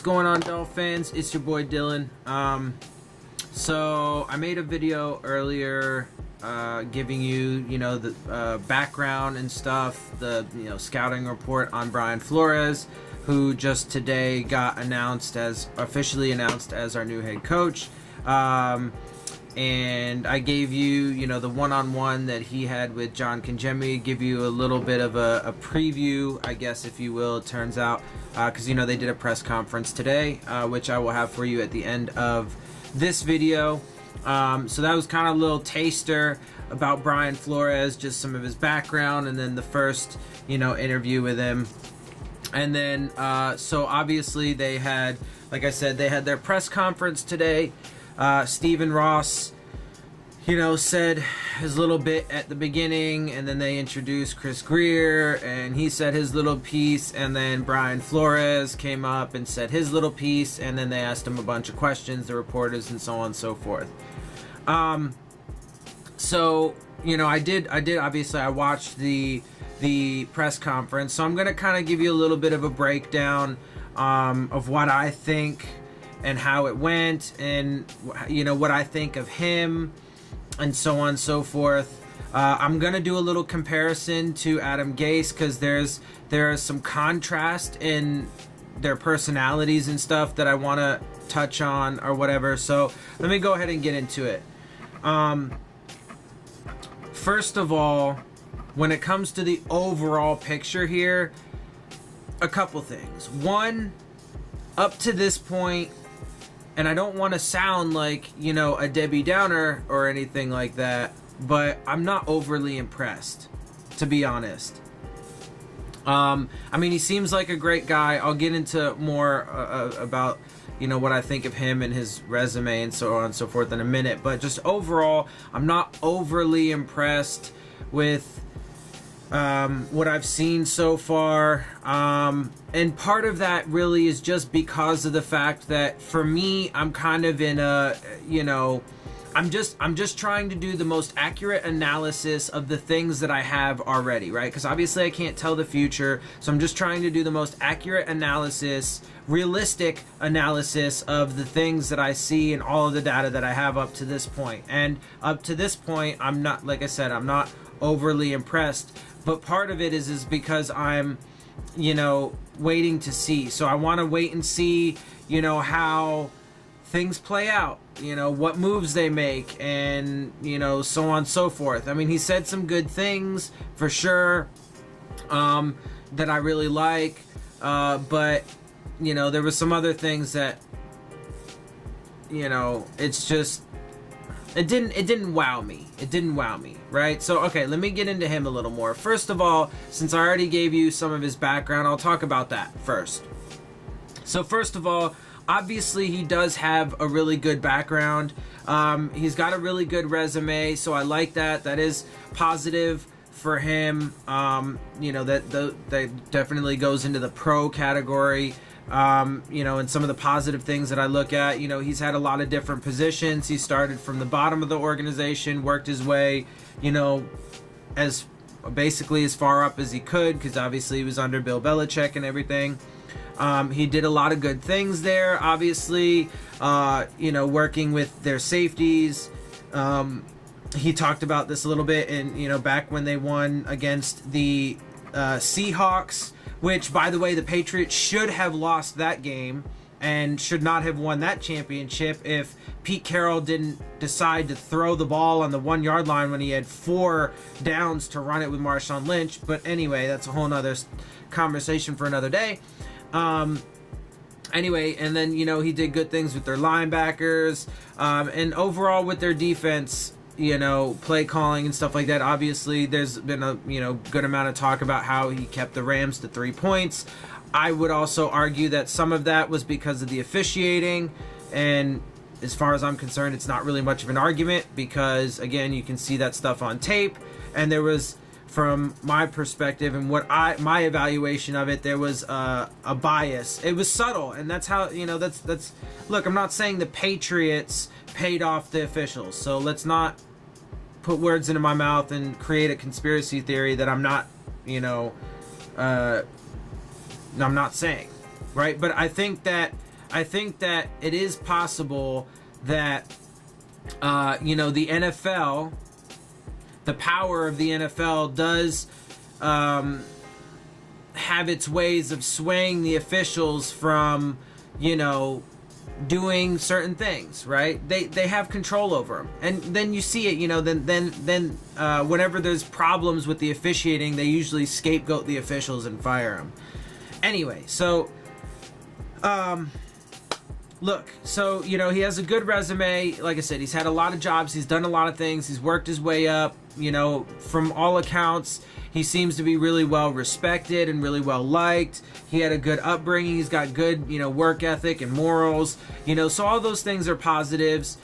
going on, Dolphins? It's your boy Dillon. So I made a video earlier giving you, the background and stuff, the scouting report on Brian Flores, who just today got officially announced as our new head coach. And I gave you, the one-on-one that he had with John Kangemi, give you a little bit of a preview, I guess, if you will, it turns out, because, they did a press conference today, which I will have for you at the end of this video. So that was kind of a little taster about Brian Flores, just some of his background, and then the first, interview with him. And then, so obviously they had, like I said, they had their press conference today. Stephen Ross, said his little bit at the beginning, and then they introduced Chris Greer, and he said his little piece, and then Brian Flores came up and said his little piece, and then they asked him a bunch of questions, the reporters, and so on and so forth. So, I did, obviously, I watched the press conference, so I'm going to kind of give you a little bit of a breakdown, of what I think and how it went, and what I think of him, and so on and so forth. I'm gonna do a little comparison to Adam Gase, because there is some contrast in their personalities and stuff that I want to touch on or whatever. So let me go ahead and get into it. First of all, when it comes to the overall picture here, a couple things. One, up to this point, and I don't want to sound like, a Debbie Downer or anything like that, but I'm not overly impressed, to be honest. He seems like a great guy. I'll get into more about, what I think of him and his resume and so on and so forth in a minute. But just overall, I'm not overly impressed with what I've seen so far, and part of that really is just because of the fact that for me, I'm kind of in a, I'm just trying to do the most accurate analysis of the things that I have already, right? Because obviously I can't tell the future, so I'm just trying to do the most accurate analysis, realistic analysis of the things that I see and all of the data that I have up to this point. And up to this point, I'm not, like I said, I'm not overly impressed. But part of it is because I'm, waiting to see. So I want to wait and see, how things play out, what moves they make, and, so on and so forth. He said some good things, for sure, that I really like. But, there were some other things that, it's just, it didn't wow me. It didn't wow me, right? So, okay, let me get into him a little more. First of all, since I already gave you some of his background, I'll talk about that first. So, first of all, obviously he does have a really good background. He's got a really good resume, so I like that. That is positive for him. That definitely goes into the pro category. And some of the positive things that I look at, he's had a lot of different positions. He started from the bottom of the organization, worked his way, as basically as far up as he could, because obviously he was under Bill Belichick and everything. He did a lot of good things there, obviously, working with their safeties. He talked about this a little bit in, back when they won against the Seahawks, which, by the way, the Patriots should have lost that game and should not have won that championship if Pete Carroll didn't decide to throw the ball on the 1 yard line when he had 4 downs to run it with Marshawn Lynch. But anyway, that's a whole nother conversation for another day. Anyway, and then, he did good things with their linebackers, and overall with their defense, play calling and stuff like that. Obviously, there's been a, good amount of talk about how he kept the Rams to 3 points. I would also argue that some of that was because of the officiating, and as far as I'm concerned, it's not really much of an argument because, again, you can see that stuff on tape, and there was, from my perspective and my evaluation of it, there was a bias. It was subtle, and that's how, that's look, I'm not saying the Patriots paid off the officials, so let's not put words into my mouth and create a conspiracy theory that I'm not, I'm not saying, right? But I think that I think that it is possible that, the NFL, the power of the NFL does have its ways of swaying the officials from, doing certain things, right? They have control over them, and then you see it. Then whenever there's problems with the officiating, they usually scapegoat the officials and fire them. Anyway, so look, so he has a good resume. Like I said, he's had a lot of jobs, he's done a lot of things, he's worked his way up. From all accounts, he seems to be really well respected and really well liked. He had a good upbringing. He's got good, work ethic and morals. So all those things are positives.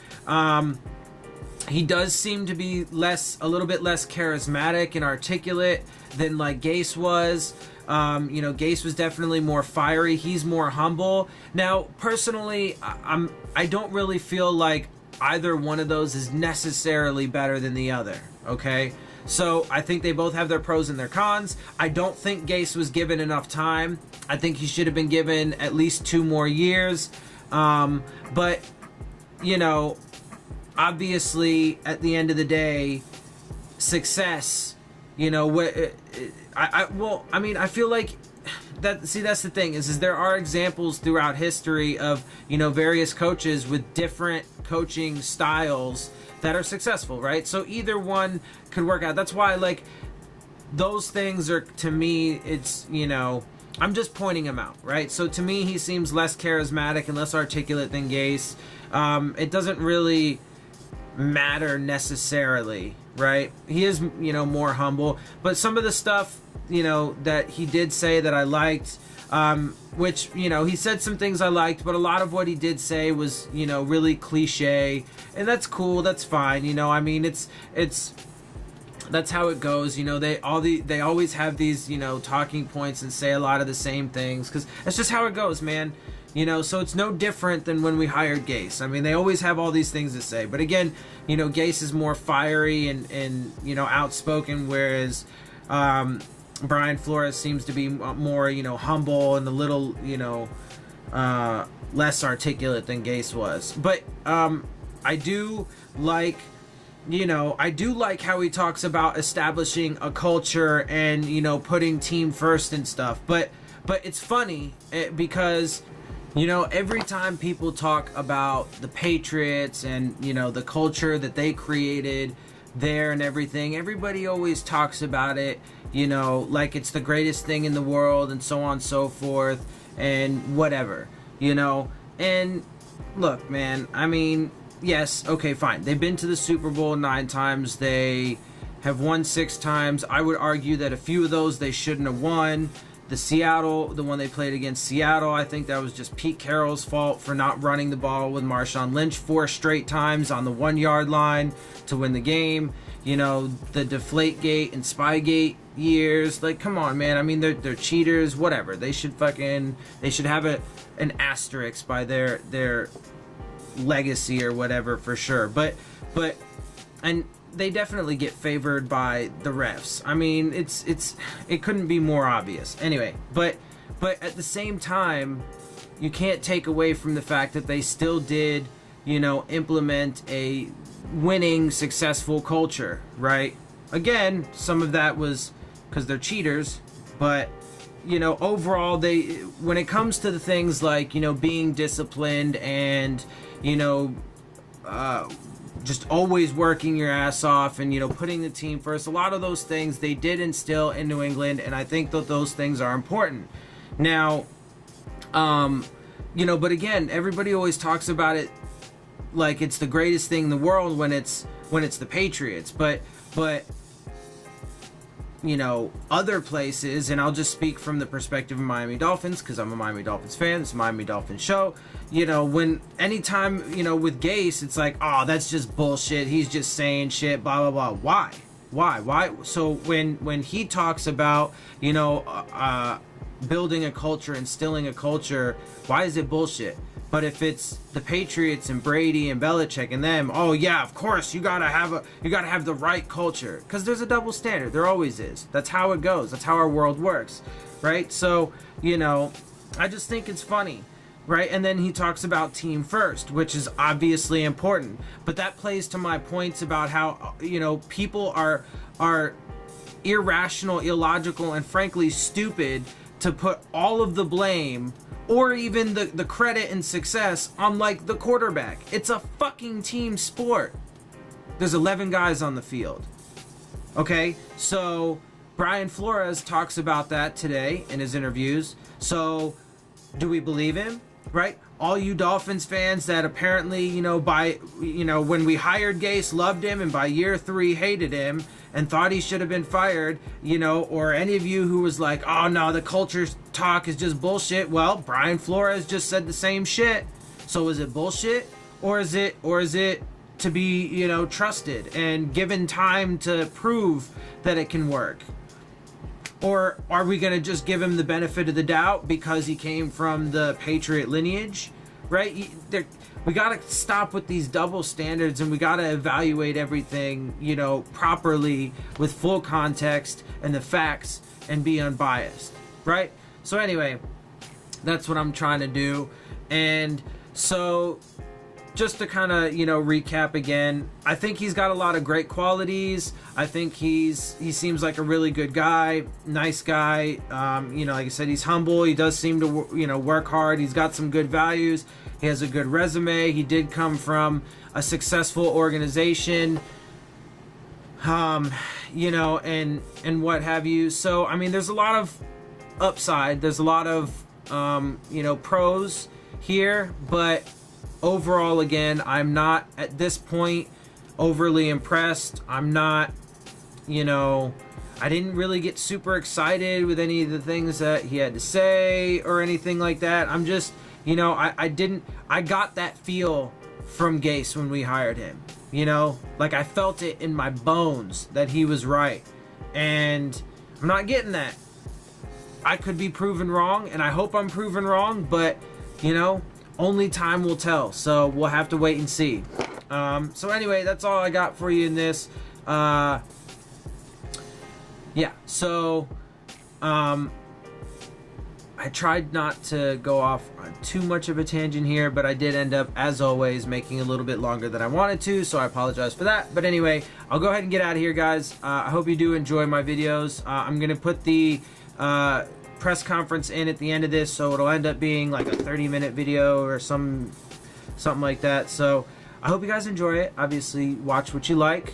He does seem to be a little bit less charismatic and articulate than like Gase was. Gase was definitely more fiery. He's more humble. Now, personally, I don't really feel like either one of those is necessarily better than the other. Okay. So I think they both have their pros and their cons. I don't think Gase was given enough time. I think he should have been given at least 2 more years. But, obviously at the end of the day, success, I feel like that's the thing is there are examples throughout history of, various coaches with different coaching styles that are successful, right? So either one could work out. That's why, like, those things are, to me, it's, I'm just pointing him out, right? So to me, he seems less charismatic and less articulate than Gase. It doesn't really matter necessarily, right? He is, more humble. But some of the stuff, that he did say that I liked, which, he said some things I liked, but a lot of what he did say was, really cliche, and that's cool, that's fine, it's that's how it goes, they always have these, talking points and say a lot of the same things, because that's just how it goes, man. So it's no different than when we hired Gase. They always have all these things to say, but again, Gase is more fiery and outspoken, whereas Brian Flores seems to be more, humble and a little, less articulate than Gase was. But I do like how he talks about establishing a culture and, putting team first and stuff. But it's funny because, every time people talk about the Patriots and, the culture that they created there and everything, everybody always talks about it, like it's the greatest thing in the world and so on and so forth and whatever, and look, man, yes, okay, fine, they've been to the Super Bowl 9 times, they have won 6 times. I would argue that a few of those they shouldn't have won. The one they played against Seattle, I think that was just Pete Carroll's fault for not running the ball with Marshawn Lynch 4 straight times on the 1-yard line to win the game. The Deflategate and Spygate years, like, come on, man. They're cheaters, whatever. They should have an asterisk by their legacy or whatever for sure. But they definitely get favored by the refs. It couldn't be more obvious. Anyway, but at the same time, you can't take away from the fact that they still did, implement a winning, successful culture, right? Again, some of that was because they're cheaters, but overall, when it comes to the things like, being disciplined and, just always working your ass off and, putting the team first, a lot of those things they did instill in New England, and I think that those things are important. Now, but again, everybody always talks about it like it's the greatest thing in the world when it's the Patriots, but other places, and I'll just speak from the perspective of Miami Dolphins because I'm a Miami Dolphins fan. It's a Miami Dolphins show. Anytime, with Gase, it's like, oh, that's just bullshit. He's just saying shit, blah, blah, blah. Why? So when he talks about, building a culture, instilling a culture, why is it bullshit? But if it's the Patriots and Brady and Belichick and them, oh yeah, of course you gotta have the right culture, because there's a double standard. There always is. That's how it goes. That's how our world works, right? So I just think it's funny, right? And then he talks about team first, which is obviously important. But that plays to my points about how, people are irrational, illogical, and frankly stupid to put all of the blame or even the credit and success on like the quarterback. It's a fucking team sport. There's 11 guys on the field. Okay, so Brian Flores talks about that today in his interviews. So do we believe him? Right? All you Dolphins fans that apparently, when we hired Gase, loved him, and by year 3 hated him and thought he should have been fired, or any of you who was like, oh no, the culture talk is just bullshit. Well, Brian Flores just said the same shit. So is it bullshit, or is it to be, trusted and given time to prove that it can work? Or are we going to just give him the benefit of the doubt because he came from the Patriot lineage, right? We got to stop with these double standards, and we got to evaluate everything, properly with full context and the facts and be unbiased, right? So anyway, that's what I'm trying to do. And so just to kind of, recap again, I think he's got a lot of great qualities. I think he seems like a really good guy, nice guy. Like I said, he's humble. He does seem to, work hard. He's got some good values. He has a good resume. He did come from a successful organization, and what have you. So, I mean, there's a lot of upside. There's a lot of, pros here, but overall, again, I'm not at this point overly impressed. I'm not, I didn't really get super excited with any of the things that he had to say or anything like that. I'm just, I got that feel from Gase when we hired him, like I felt it in my bones that he was right. And I'm not getting that. I could be proven wrong, and I hope I'm proven wrong, but, only time will tell, so we'll have to wait and see. So anyway, that's all I got for you in this. I tried not to go off on too much of a tangent here, but I did end up, as always, making a little bit longer than I wanted to, so I apologize for that. But anyway, I'll go ahead and get out of here, guys. I hope you do enjoy my videos. I'm going to put the press conference in at the end of this, so it'll end up being like a 30-minute video or something like that. So I hope you guys enjoy it. Obviously, watch what you like.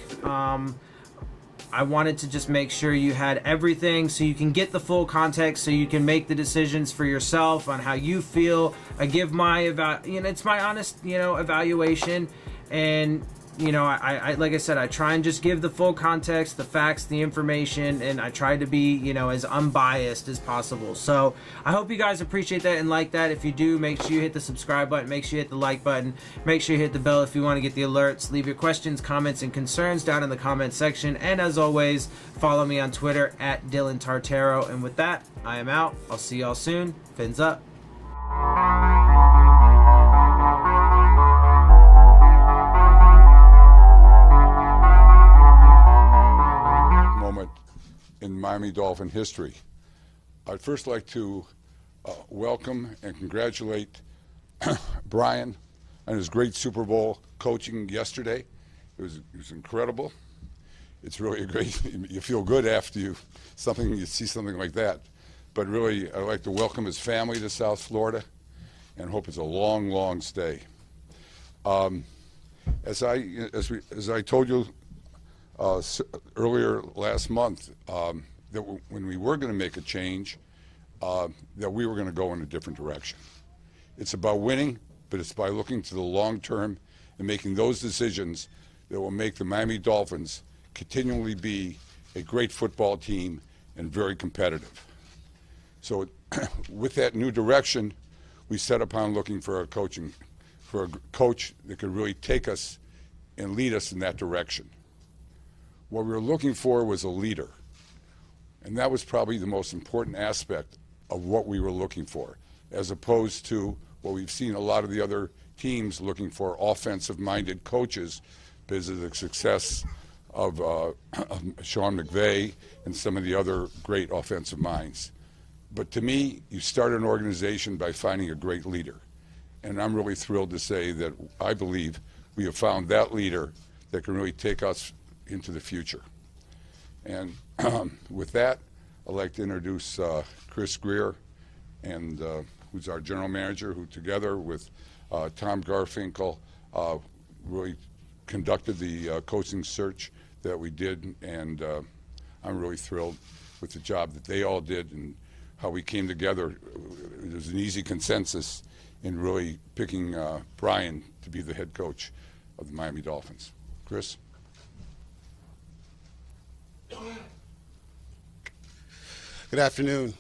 I wanted to just make sure you had everything so you can get the full context, so you can make the decisions for yourself on how you feel. I give my it's my honest, evaluation, and I like I said, I try and just give the full context, the facts, the information, and I try to be, as unbiased as possible. So I hope you guys appreciate that and like that. If you do, make sure you hit the subscribe button, make sure you hit the like button, make sure you hit the bell if you want to get the alerts. Leave your questions, comments, and concerns down in the comment section. And as always, follow me on Twitter at Dillon Tartaro. And with that, I am out. I'll see y'all soon. Fins up. In Miami Dolphin history. I'd first like to welcome and congratulate Brian on his great Super Bowl coaching yesterday. It was incredible. It's really a great, you feel good after you see something like that. But really, I'd like to welcome his family to South Florida and hope it's a long, long stay. As I told you earlier last month, that when we were going to make a change, that we were going to go in a different direction. It's about winning, but it's by looking to the long term and making those decisions that will make the Miami Dolphins continually be a great football team and very competitive. So with that new direction, we set upon looking for a coach that could really take us and lead us in that direction. What we were looking for was a leader, and that was probably the most important aspect of what we were looking for, as opposed to what we've seen a lot of the other teams looking for offensive-minded coaches because of the success of Sean McVay and some of the other great offensive minds. But to me, you start an organization by finding a great leader. and I'm really thrilled to say that I believe we have found that leader that can really take us into the future. And with that, I'd like to introduce Chris Greer, and who's our general manager, who together with Tom Garfinkel really conducted the coaching search that we did, and I'm really thrilled with the job that they all did and how we came together. It was an easy consensus in really picking Brian to be the head coach of the Miami Dolphins. Chris? Good afternoon.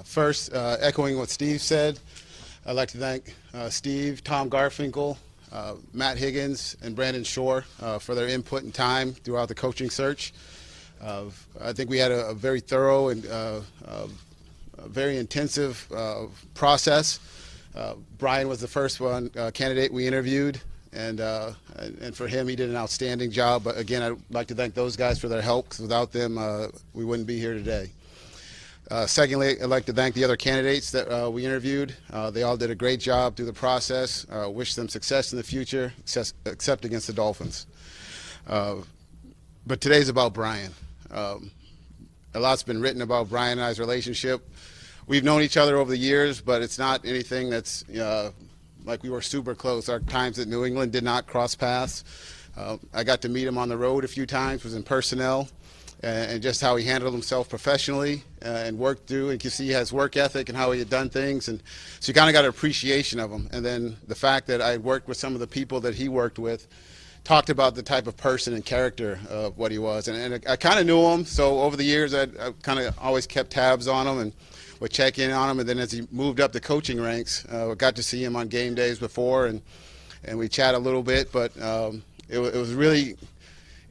First, echoing what Steve said, I'd like to thank Steve, Tom Garfinkel, Matt Higgins, and Brandon Shore for their input and time throughout the coaching search. I think we had a very thorough and a very intensive process. Brian was the first candidate we interviewed, and for him, he did an outstanding job. But again, I'd like to thank those guys for their help, because without them, we wouldn't be here today. Secondly, I'd like to thank the other candidates that we interviewed. They all did a great job through the process. Wish them success in the future, except against the Dolphins. But today's about Brian. A lot's been written about Brian and I's relationship. We've known each other over the years, but it's not anything that's like we were super close. Our times at New England did not cross paths. I got to meet him on the road a few times, was in personnel, and just how he handled himself professionally and worked through. And you can see he has work ethic and how he had done things. And so you kind of got an appreciation of him. And then the fact that I had worked with some of the people that he worked with, talked about the type of person and character of what he was. And I kind of knew him, so over the years I kind of always kept tabs on him and would check in on him. And then as he moved up the coaching ranks, got to see him on game days before, and we chat a little bit. But it was really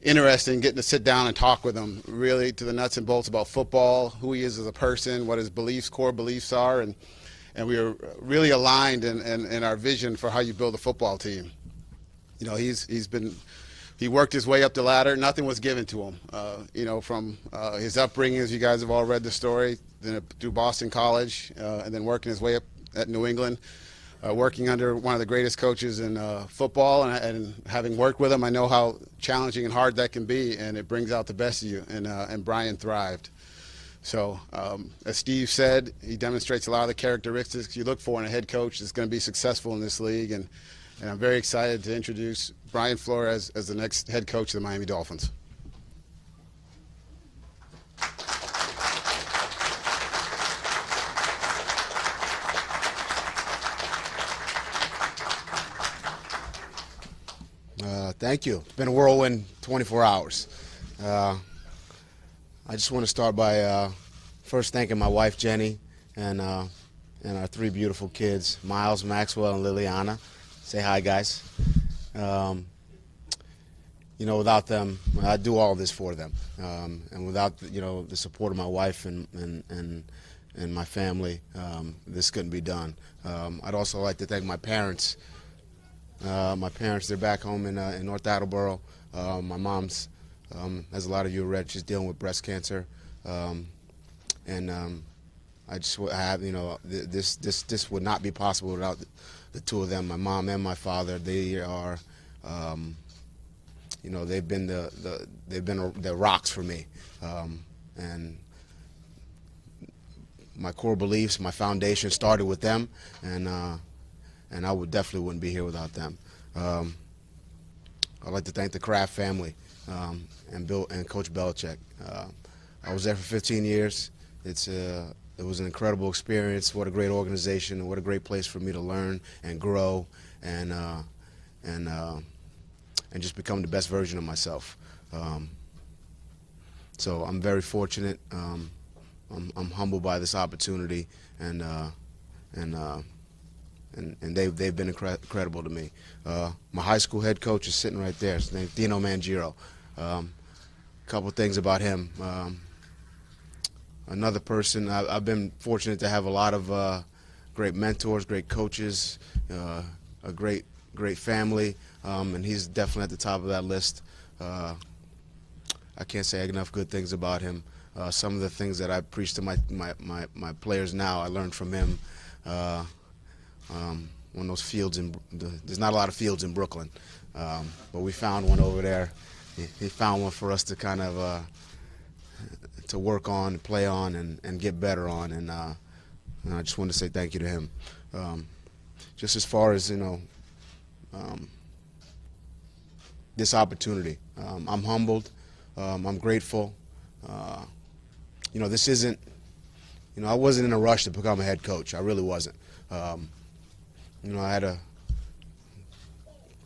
interesting getting to sit down and talk with him, really to the nuts and bolts about football, who he is as a person, what his core beliefs are, and we were really aligned in our vision for how you build a football team. You know, he worked his way up the ladder. Nothing was given to him. You know, from his upbringing, as you guys have all read the story, then through Boston College, and then working his way up at New England, working under one of the greatest coaches in football, and having worked with him, I know how challenging and hard that can be, and it brings out the best of you. And Brian thrived. So, as Steve said, he demonstrates a lot of the characteristics you look for in a head coach that's going to be successful in this league. And I'm very excited to introduce Brian Flores as the next head coach of the Miami Dolphins. Thank you. It's been a whirlwind 24 hours. I just want to start by first thanking my wife, Jenny, and our three beautiful kids, Miles, Maxwell, and Liliana. Say hi, guys. You know, without them, I do all this for them. And without, you know, the support of my wife and my family, this couldn't be done. I'd also like to thank my parents. They're back home in North Attleboro. My mom's, as a lot of you read, she's dealing with breast cancer. I just have, you know, this would not be possible without the two of them, my mom and my father. They are, you know, they've been the rocks for me, and my core beliefs, my foundation started with them, and I definitely wouldn't be here without them. I'd like to thank the Kraft family and Coach Belichick. I was there for 15 years. It was an incredible experience. What a great organization, and what a great place for me to learn and grow and just become the best version of myself. So I'm very fortunate. I'm humbled by this opportunity, and they've been incredible to me. My high school head coach is sitting right there. His name's Dino Mangiro. A couple things about him. Another person, I've been fortunate to have a lot of great mentors, great coaches, a great family, and he's definitely at the top of that list. I can't say enough good things about him. Some of the things that I preach to my players now, I learned from him. one of those fields there's not a lot of fields in Brooklyn, but we found one over there. He found one for us to kind of to work on, play on, and get better on, and I just want to say thank you to him. Just as far as this opportunity, I'm humbled. I'm grateful. This isn't. I wasn't in a rush to become a head coach. I really wasn't. I had a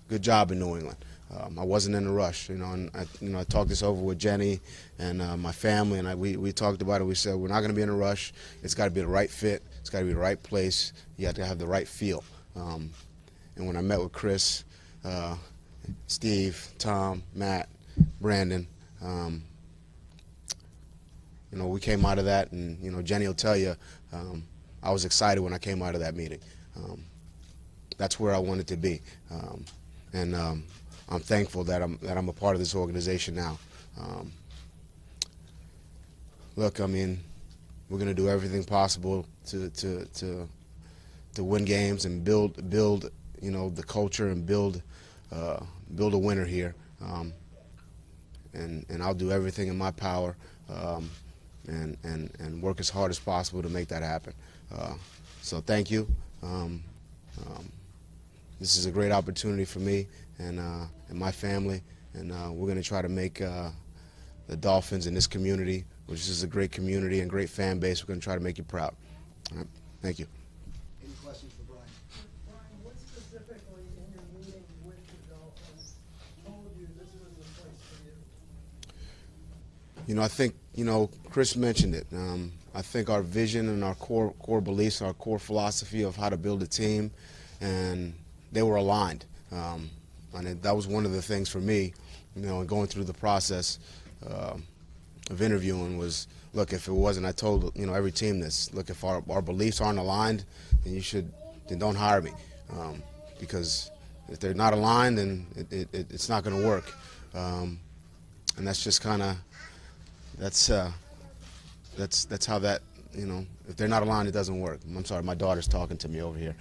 good job in New England. I wasn't in a rush, and I talked this over with Jenny and my family, and we talked about it. We said we're not going to be in a rush. It's got to be the right fit. It's got to be the right place. You have to have the right feel. And when I met with Chris, Steve, Tom, Matt, Brandon, we came out of that, and Jenny will tell you, I was excited when I came out of that meeting. That's where I wanted to be, and I'm thankful that I'm a part of this organization now. Look, I mean, we're going to do everything possible to win games and build the culture and build a winner here. And I'll do everything in my power and work as hard as possible to make that happen. So thank you. This is a great opportunity for me and my family, and we're going to try to make the Dolphins in this community, which is a great community and great fan base, we're going to try to make you proud. All right. Thank you. Any questions for Brian? Brian, what specifically in your meeting with the Dolphins told you this was the place for you? I think, Chris mentioned it. I think our vision and our core beliefs, our core philosophy of how to build a team, and they were aligned. And that was one of the things for me, going through the process of interviewing was, look, if it wasn't, I told, every team this, look, if our beliefs aren't aligned, then don't hire me. Because if they're not aligned, then it's not going to work. And that's just kind of, that's how that, if they're not aligned, it doesn't work. I'm sorry, my daughter's talking to me over here.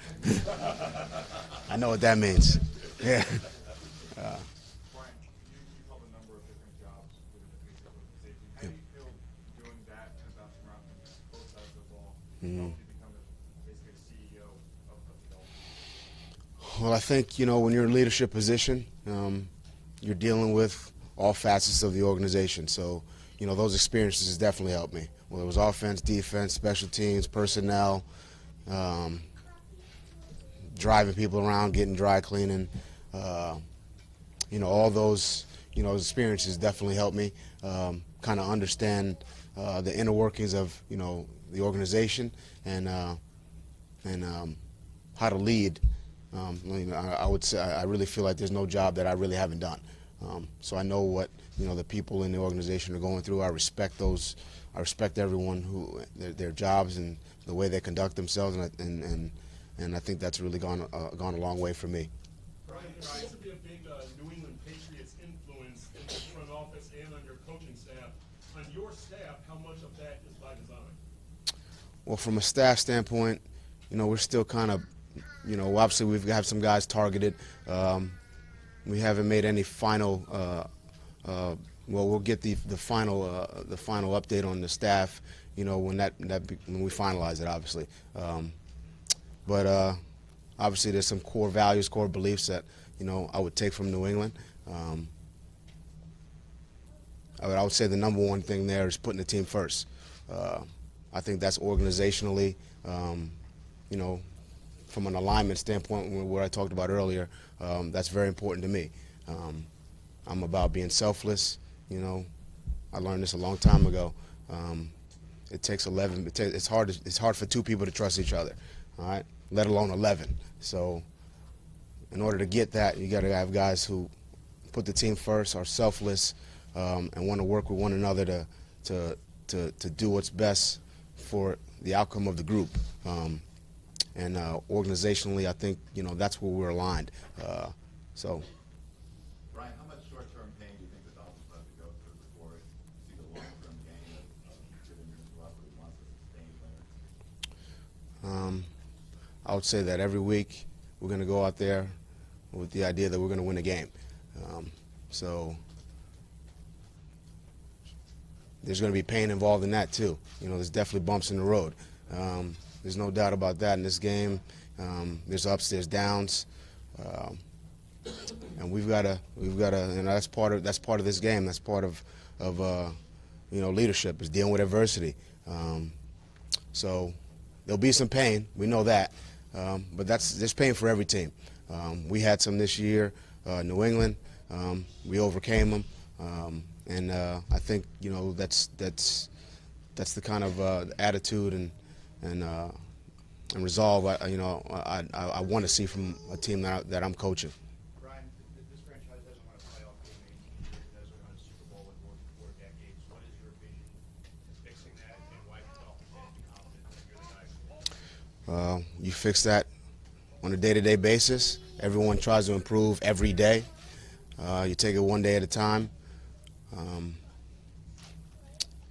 I know what that means. Yeah. Brian, you held a number of different jobs within the Phins organization. How do you feel doing that and bouncing around from both sides of the ball? You become basically the CEO of the Dolphins? Well, I think, when you're in a leadership position, you're dealing with all facets of the organization. So, those experiences definitely helped me. Whether it was offense, defense, special teams, personnel, driving people around, getting dry cleaning, all those, experiences definitely helped me kind of understand the inner workings of, the organization and how to lead. I would say I really feel like there's no job that I really haven't done. So I know what the people in the organization are going through. I respect those. I respect everyone who their jobs and the way they conduct themselves, and I think that's really gone a long way for me. Brian, there seems to be a big New England Patriots influence in the front office and on your coaching staff. On your staff, how much of that is by design? Well, from a staff standpoint, we're still kind of, obviously we've got some guys targeted. We haven't made any final. We'll get the final update on the staff, when when we finalize it, obviously. But obviously there's some core values, core beliefs that I would take from New England. I would say the number one thing there is putting the team first. I think that's organizationally, from an alignment standpoint, where I talked about earlier, that's very important to me. I'm about being selfless. I learned this a long time ago. It takes 11. It's hard for two people to trust each other, all right? Let alone 11. So, in order to get that, you got to have guys who put the team first, are selfless, and want to work with one another to do what's best for the outcome of the group. And organizationally, I think that's where we're aligned. So. Brian, how much short-term pain do you think the Dolphins have to go through before you see the long-term gain of giving roughly once a sustained winner? I would say that every week we're going to go out there with the idea that we're going to win a game. So there's going to be pain involved in that too. There's definitely bumps in the road. There's no doubt about that in this game. There's ups, there's downs, and we've got to, that's part of this game. That's part of leadership, is dealing with adversity. So there'll be some pain. We know that, but there's pain for every team. We had some this year. New England, we overcame them, and I think that's the kind of attitude and resolve I want to see from a team that I'm coaching. Brian, this franchise doesn't want a playoff game each year. It doesn't want a Super Bowl in more than 4 decades. What is your vision in fixing that, and why do you Dolphins be confident that you're the guy? You fix that on a day-to-day basis. Everyone tries to improve every day. You take it one day at a time.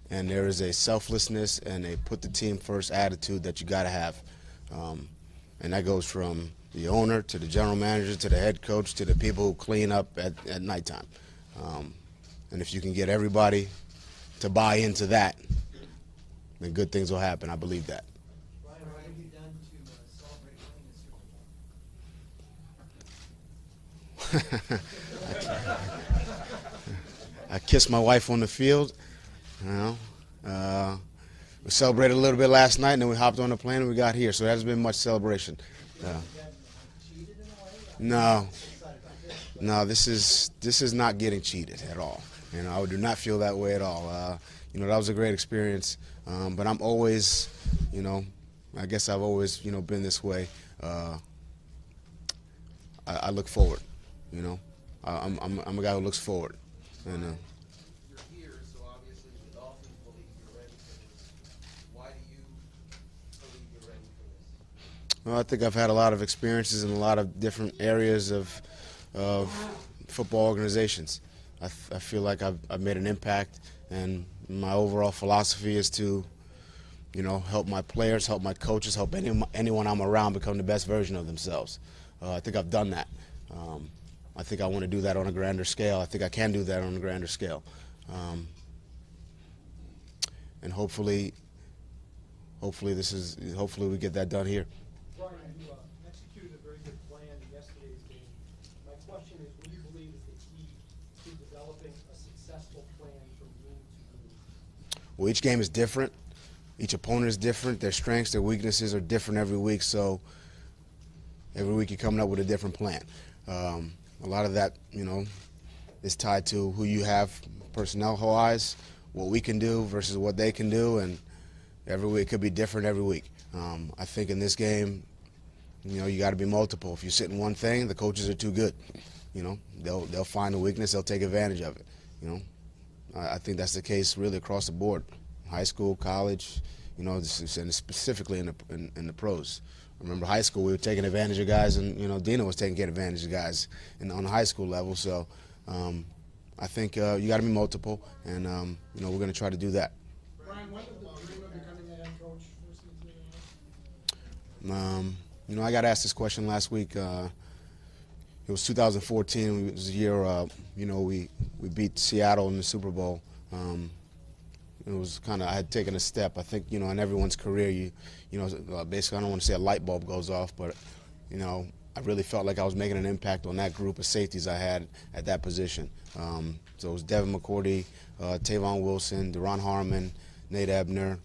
And there is a selflessness and a put the team first attitude that you got to have. And that goes from the owner to the general manager to the head coach to the people who clean up at nighttime. And if you can get everybody to buy into that, then good things will happen. I believe that. Brian, what have you done to celebrate winning the Super Bowl? I kissed my wife on the field. We celebrated a little bit last night, and then we hopped on the plane and we got here. So there hasn't been much celebration. No, this is not getting cheated at all. I do not feel that way at all. That was a great experience. But I'm always, I guess I've always, been this way. I look forward. I'm a guy who looks forward. And You're here, so obviously the Dolphins believe you're ready for this. Why do you believe you're ready for this? well, I think I've had a lot of experiences in a lot of different areas of football organizations. I feel like I've made an impact, and my overall philosophy is to, help my players, help my coaches, help anyone I'm around become the best version of themselves. I think I've done that. I think I want to do that on a grander scale. I think I can do that on a grander scale. And hopefully we get that done here. Brian, you executed a very good plan in yesterday's game. My question is, what do you believe is the key to developing a successful plan from game to game? Well, each game is different. Each opponent is different. Their strengths, their weaknesses are different every week. So every week you're coming up with a different plan. A lot of that, is tied to who you have personnel-wise, what we can do versus what they can do, and every week it could be different every week. I think in this game, you got to be multiple. If you sit in one thing, the coaches are too good. They'll find a weakness, they'll take advantage of it. I think that's the case really across the board, high school, college, and specifically in the pros. I remember high school, we were taking advantage of guys, and Dino was taking advantage of guys on the high school level. So I think you got to be multiple, and we're going to try to do that. Brian, when did the dream of becoming a head coach first into I got asked this question last week. It was 2014. It was a year, we beat Seattle in the Super Bowl. It was kind of, I had taken a step. I think, in everyone's career, basically, I don't want to say a light bulb goes off, but, I really felt like I was making an impact on that group of safeties I had at that position. So it was Devin McCourty, Tavon Wilson, Deron Harmon, Nate Ebner,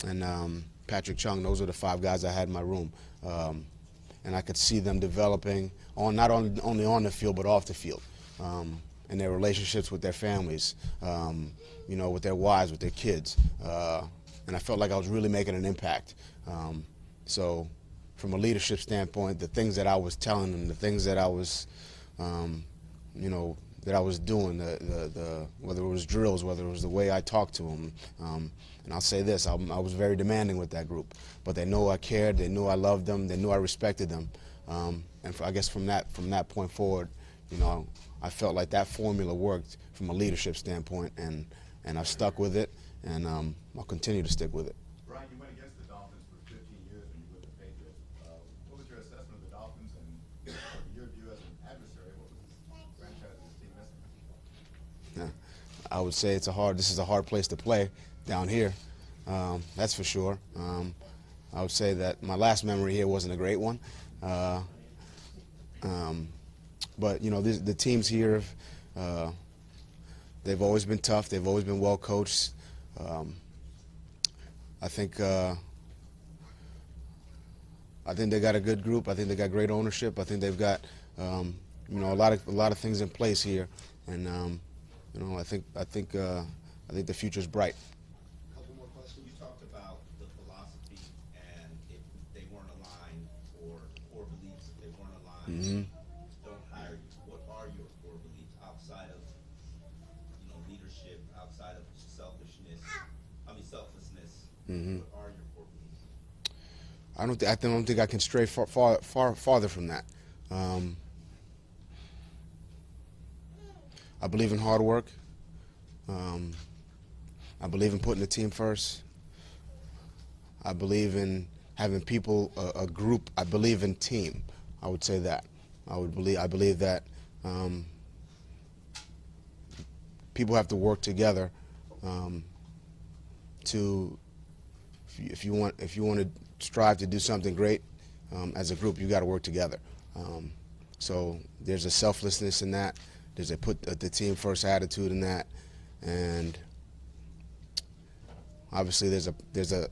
and Patrick Chung. Those were the 5 guys I had in my room. And I could see them developing, not only on the field, but off the field. And their relationships with their families, with their wives, with their kids. And I felt like I was really making an impact. So from a leadership standpoint, the things that I was telling them, the things that I was, that I was doing, the whether it was drills, whether it was the way I talked to them. And I'll say this, I was very demanding with that group. But they knew I cared, they knew I loved them, they knew I respected them. And I guess from that point forward, I felt like that formula worked from a leadership standpoint, and I've stuck with it, and I'll continue to stick with it. Brian, you went against the Dolphins for 15 years when you were with the Patriots. What was your assessment of the Dolphins, and I would say this is a hard place to play down here. That's for sure. I would say that my last memory here wasn't a great one. But, you know, the teams here, they've always been tough. They've always been well coached. I think they got a good group. I think they got great ownership. I think they've got, you know, a lot of things in place here. And, you know, I think the future's bright. Couple more questions. You talked about the philosophy, and if they weren't aligned, or core beliefs, if they weren't aligned, don't hire you. What are your core beliefs outside of, you know, leadership, outside of selfishness? Selflessness. What are your core beliefs? I don't think I can stray farther from that. I believe in hard work. I believe in putting the team first. I believe in having people, a group. I believe in team. I would say that. I believe that people have to work together if you want to strive to do something great as a group, you got to work together. So there's a selflessness in that. There's a put the team first attitude in that, and obviously there's a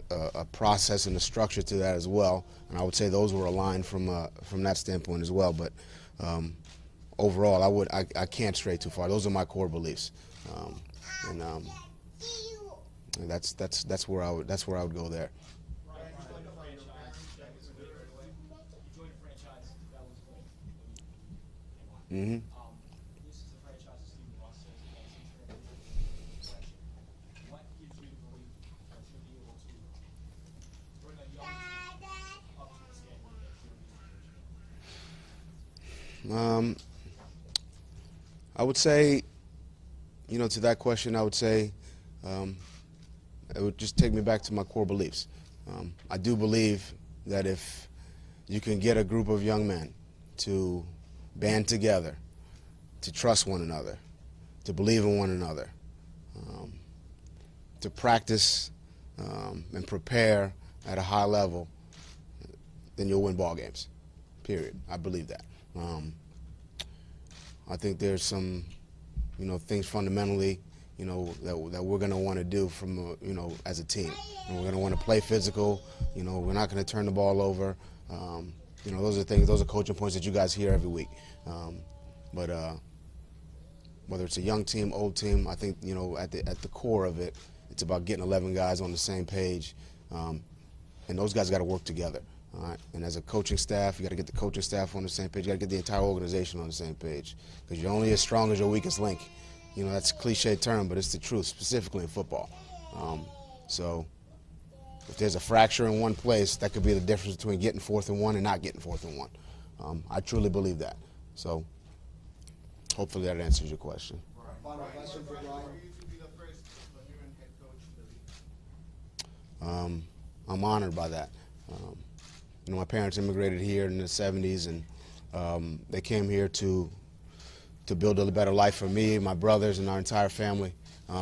process and a structure to that as well. And I would say those were aligned from that standpoint as well. But overall, I can't stray too far. Those are my core beliefs, and that's where I would go there. Mm-hmm. This is a franchise that Steve Ross says what gives you the belief that you'll be able to bring a young team up to the standard that you're I would say, you know, to that question, I would say it would just take me back to my core beliefs. I do believe that if you can get a group of young men to band together, to trust one another, to believe in one another, to practice and prepare at a high level, then you'll win ball games, period. I believe that. I think there's some, you know, things fundamentally, you know, that we're going to want to do from, you know, as a team. And we're going to want to play physical. You know, we're not going to turn the ball over. You know, those are coaching points that you guys hear every week. But whether it's a young team, old team, I think, you know, at the core of it, it's about getting 11 guys on the same page, and those guys got to work together. All right? And as a coaching staff, you got to get the coaching staff on the same page. You got to get the entire organization on the same page, because you're only as strong as your weakest link. You know, that's a cliche term, but it's the truth, specifically in football. So if there's a fracture in one place, that could be the difference between getting 4th and 1 and not getting 4th and 1. I truly believe that. So hopefully that answers your question. Final question for Brian. I'm honored by that. You know, my parents immigrated here in the 70s, and they came here to build a better life for me, my brothers, and our entire family.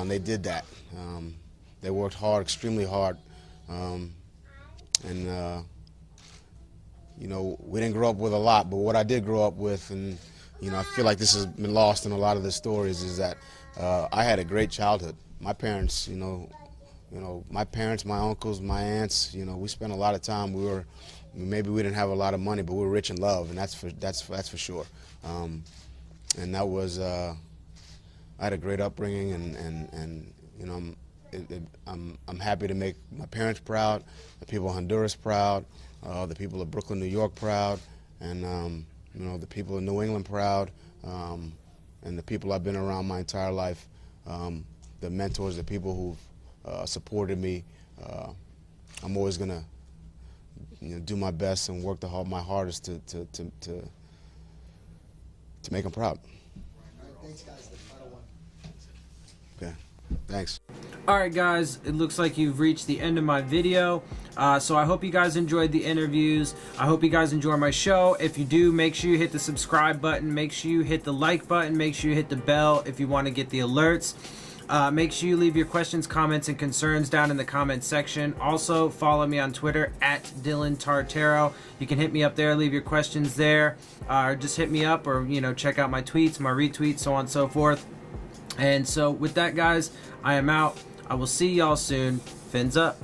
They did that. They worked hard, extremely hard. You know, we didn't grow up with a lot, but what I did grow up with, and, you know, I feel like this has been lost in a lot of the stories, is that I had a great childhood. My parents, my parents, my uncles, my aunts, you know, we spent a lot of time. Maybe we didn't have a lot of money, but we were rich in love, and that's for sure. And that was, I had a great upbringing, and you know, I'm happy to make my parents proud, the people of Honduras proud, the people of Brooklyn, New York proud, and you know, the people of New England proud, and the people I've been around my entire life, the mentors, the people who've supported me. I'm always gonna, you know, do my best and work my hardest to make them proud. Thanks, guys. The final one. Okay, thanks. Alright guys, it looks like you've reached the end of my video. So I hope you guys enjoyed the interviews. I hope you guys enjoy my show. If you do, make sure you hit the subscribe button. Make sure you hit the like button. Make sure you hit the bell if you want to get the alerts. Make sure you leave your questions, comments, and concerns down in the comments section. Also, follow me on Twitter at Dillon Tartaro. You can hit me up there, leave your questions there, or just hit me up, or check out my tweets, my retweets, so on and so forth. And so with that, guys, I am out. I will see y'all soon. Fins up.